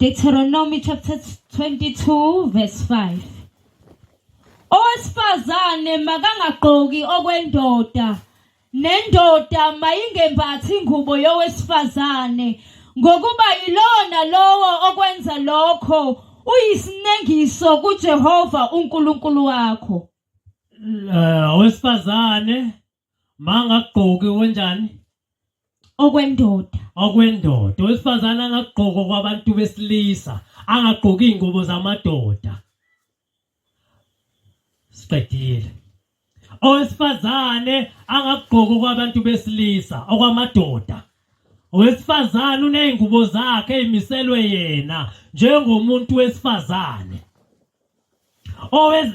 Deuteronomy chapter 22 verse 5. Owesifazane makangagqoki okwendoda, nendoda mayingembathi ingubo yowesifazane, ngokuba yilona lowo okwenza lokho uyisinengiso kuJehova uNkulunkulu wakho. Owesifazane mangagqoki wenjani? Okwendoda. Owesifazane angagqoki kwabantu besilisa, angagqoki ingubo zamadoda. Siqedile. Owesifazane angagqoki kwabantu besilisa okwamadoda. Owesifazane uneyingubo zakhe ezimiselwe yena njengomuntu wesifazane.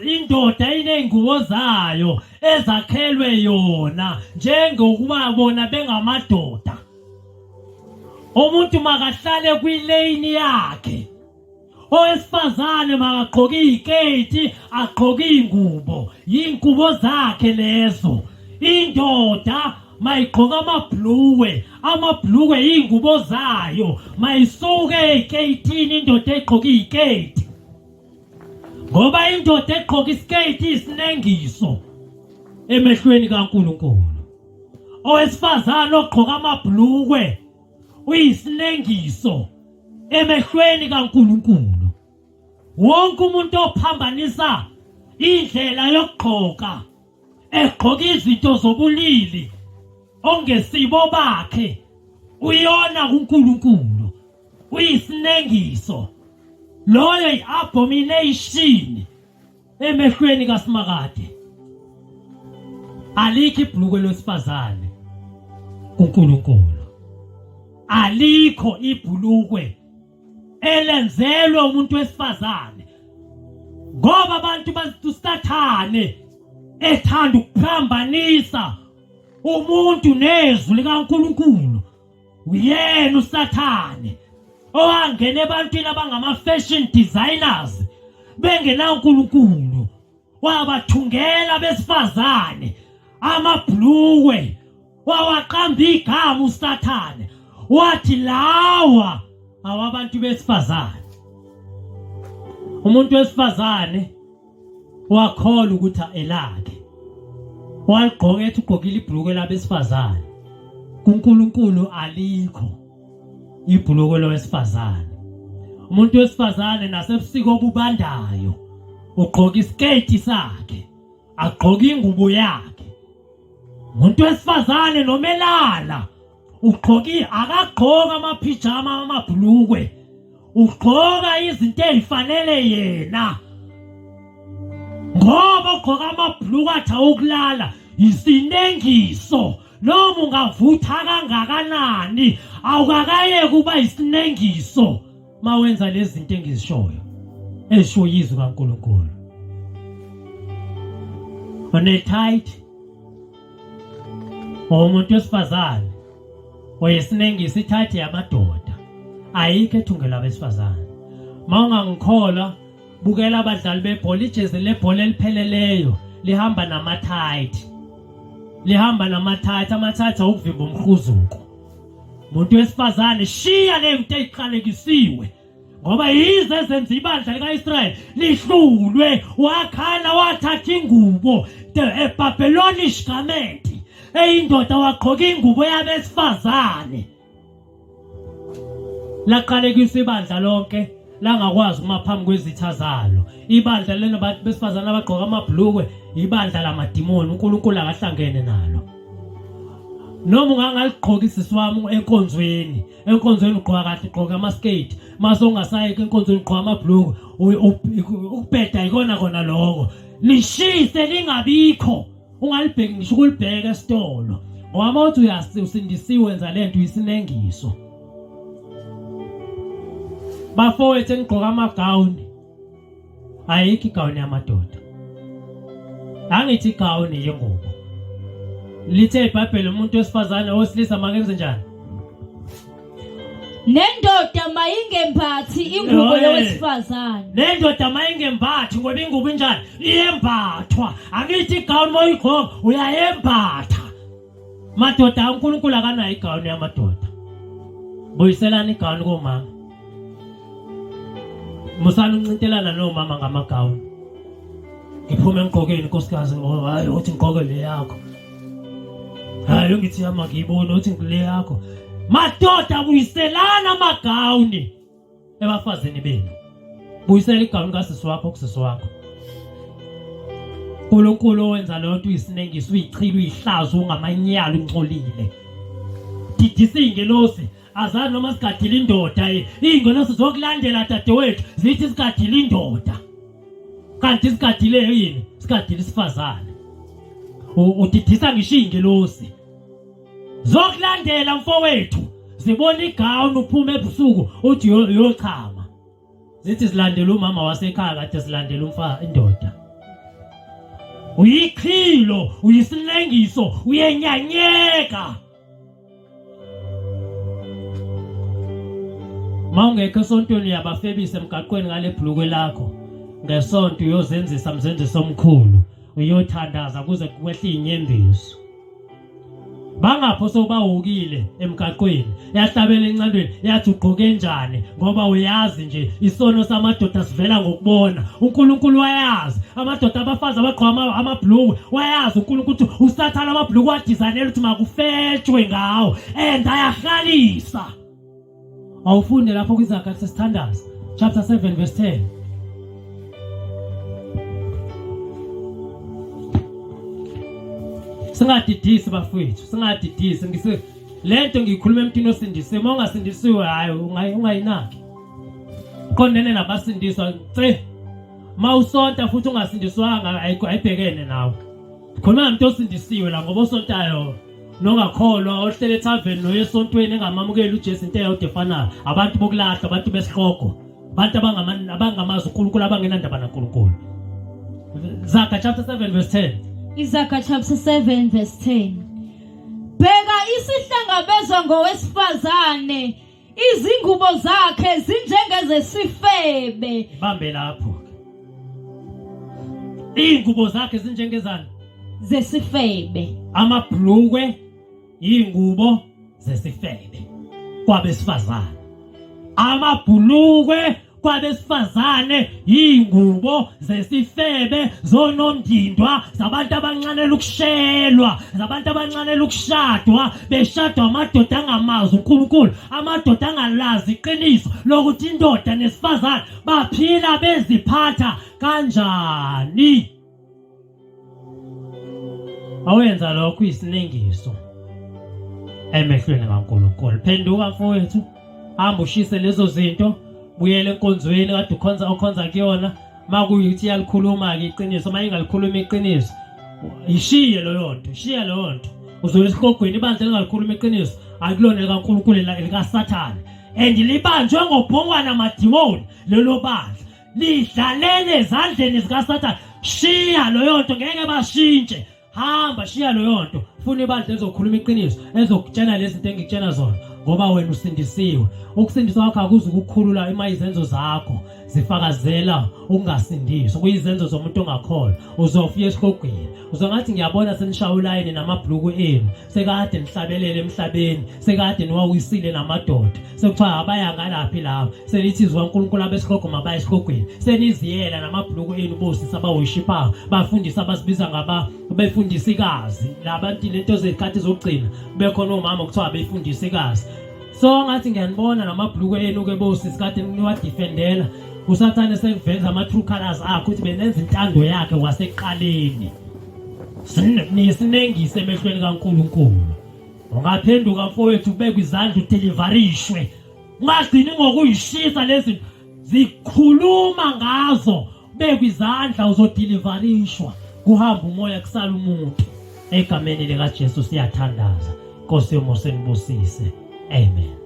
Indoda ineyingubo zayo ezakhelwe yona njengokuba bona bengamadoda. Umuntu makahlale kwilane yakhe. Owesifazane makagqoki iziketi, agqoki ingubo, ingubo zakhe lezo. Indoda mayigqoka amabhluwe ingubo zayo, mayisuke eziketini indoda egqoka iziketi. Ngoba indoda egqoka isiketi isinengiso emehlweni kaNkulunkulu. Owesifazane ogqoka amabhluwe uyisinengiso emehlweni kaNkulunkulu. Wonke umuntu ophambanisa indlela yokugqoka, egqoka izinto zobulili ongesibo bakhe, uyona kuNkulunkulu, uyisinengiso. Loyo yi-abomination emehlweni kaSimakade. Alikho ibhulukwe lwesifazane kuNkulunkulu. Alikho ibhulukwe elenzelwe umuntu wesifazane. Ngoba abantu baSathane ethanda ukuphambanisa umuntu nezwi likaNkulunkulu. Uyena uSathane owangena ebantwini abangama-fashion designers bengena uNkulunkulu, wabathungela besifazane amabhluwe, wawaqamba igama uSathane, wathi lawa awabantu besifazane. Umuntu wesifazane wakholwa ukuthi elakhe, waligqoka ethi ugqokile ibhulukwe labesifazane. kuNkulunkulu alikho ibhulukwe lowesifazane. Umuntu wesifazane nasebusika obubandayo ugqoka isiketi sakhe, agqoka ingubo yakhe. Umuntu wesifazane nomelala akagqoka amapijama amabhulukwe, ugqoka izinto ezifanele yena. Ngoba ugqoka amabhulukwe athi awukulala isinengiso. Noma ungavutha kangakanani awukakaye kuba isinengiso mawenza lezi zinto engizishoyo esho yizwi kaNkulunkulu. Onetight umuntu wesifazane oyesinengiso ithathe yamadoda, ayikho ethungela abesifazane. Mawungangikholwa bukela abadlali bebhola, ijezi lebhola elipheleleyo lihamba namathayithi. Amathayithi awukuvimba umkhuzuko. Umuntu wesifazane shiya le zinto eziqalekisiwe, ngoba yize ezenza ibandla likaIsrayeli lihlulwe. Wakhala wathatha ingubo, the Babylonish garment, eyindoda wagqoka ingubo yabesifazane. Laqalekisa ibandla lonke, langakwazi uma phambi kwezitha zalo. Ibandla lena abantu besifazane abagqoka amabhulukwe ibandla lamadimoni, uNkulunkulu akahlangene nalo. Noma ungangaligqoka isisi wami enkonzweni ugqoka kahle, ugqoka amaskate, mase ungasayike enkonzweni ugqoka amabhulukwe, ukubheda ikona kona lokho. Lishise lingabikho, ungalibheki ngisho ukulibheka esitolo. Ngoba mawuthi usindisiwe wenza lento isinengiso. Bafowethu engigqoka amagawuni, ayikho igawuni yamadoda. Angithi igawuni yengubo. Lithe iBhayibheli umuntu wesifazane owesilisa makenze njani? Nendoda mayingembathi ingubo yowesifazane. Nendoda mayingembathi ngoba ingubo injani? Iyembathwa. Angithi igawuni moyigqoka uyayembatha. Madoda uNkulunkulu akanayo igawuni yamadoda. Buyiselani igawuni komama. musana uncintelana nomama ngamagawuni ngiphume engqokeni nkosikazi hayi uthi ngqoke le yakho hayi ngithi yama ngiyibona uthi ngile yakho madoda buyiselana amagawuni ebafazini benu buyisela igawuni kasisi wakho kusisi wakho uNkulunkulu wenza lonto uyisinengiso uyichila uyihlaza ungamanyala uncolile didisa ingelosi azani noma sigadile indoda ingelosi zokulandela dadewethu zithi sigadile indoda kanti sigadile yini sigadile isifazane udidisa ngisho ingelosi zokulandela mfowethu zibona igawuni uphume ebusuku uthi yochama zithi silandela umama wasekhaya kade silandela indoda uyikhilo uyisilengiso uyenyanyeka mawungekho esontweni yabafebise emgaqweni ngale bhlukwe lakho ngesonto uyozenzisa mzenziso omkhulu uyothandaza kuze kwehle inyembiso bangapho sobawukile emgaqweni yahlabela encandweni yathi ugqoke njani ngoba uyazi nje isono samadoda sivela ngokubona uNkulunkulu wayazi amadoda abafazi abaqhwa amabhlukwe wayazi uNkulunkulu ukuthi usathana amabhlukwe wadizanela ukuthi makufetshwe ngawo and ayahlalisa awufunde lapho kwizaga sesithandaza chapter 7 verse 10 singadidisi bafowethu singadidisi ngise lento ngikhuluma emntwini osindisiwe mongasindisiwe hayi ungayinaki qondene nabasindiswa mawusonta futhi ungasindiswanga ayibhekene nawe khona umuntu osindisiwe la ngoba osontayo nongakholwa ohlele ethaveni noyesontweni engamamukeli uJesu into eyodwa efanayo abantu bokulahla abantu besihloko abantu abangamazi uNkulunkulu abangenandaba naNkulunkulu Zaga chapter 7 verse 10 Izaga chapter 7 verse 10 Bheka isihlangabezwa ngowesifazane izingubo zakhe zinjengezesifebe bambe lapho ingubo zakhe zinjengezani zesifebe amabhlukwe ingubo zesifebe kwabesifazane amabhlukwe kwabesifazane ingubo zesifebe zonondindwa zabantu abancanela ukushelwa zabantu abancanela ukushadwa beshadwa amadoda angamazi uNkulunkulu amadoda angalazi iqiniso lokuthi indoda nesifazane baphila beziphatha kanjani awenza lokho isinengiso emehlweni kaNkulunkulu phenduka mfowethu hamba ushise lezo zinto buyele enkonzweni kade ukhonza kuyona makuyuthi yalikhuluma ke iqiniso mayingalikhuluma iqiniso ishiye leyo nto shiya leyo nto uzoya esihlogweni ibandla lingalikhuluma iqiniso akulona kaNkulunkulu lika Sathane and libanjwe ngobhongwana amadimoni lelo bandla lidlalele ezandleni zika Sathane shiya leyo nto ngeke bashintshe hamba shiya leyo nto funa ibandla ezokhuluma iqiniso ezokutshena lezi zinto engikutshena zona ngoba wena usindisiwe ukusindiswa kwakho akuzi ukukhulula imayizenzo zakho zifakazela ukungasindiswa kuyizenzo zomuntu ongakholwa uzofika esihlogweni uzongathi ngiyabona senishawulayini namabhlukwe enu sekade nihlabelele emhlabeni sekade niwawisile namadoda sekuthiwa abaya ngalaphi lapho selithizwa uNkulunkulu abesihlogo mabaya esihlogweni seniziyela namabhlukwe enu bosisa baworshipa bafundisa abasibiza befundisikazi labantu lento zekhathi zokugcina bekhona omama kuthiwa befundisikazi so ngathi ngiyanibona namabhlukwe enu ke bosisi kade niwadefendela uSathane seveza ama true colors akho ukuthi benenza intando yakhe wasekuqaleni sinengise emehlweni kaNkulunkulu ungaphenduka mfowethu ubeke izandla udeliverishwe ungagcini ngokuyishisa lezi zikhuluma ngazo beke izandla uzodeliverishwa kuhamba umoya kusala umuntu egameni lika Jesu siyathandaza Nkosi yomusa ngibusise amen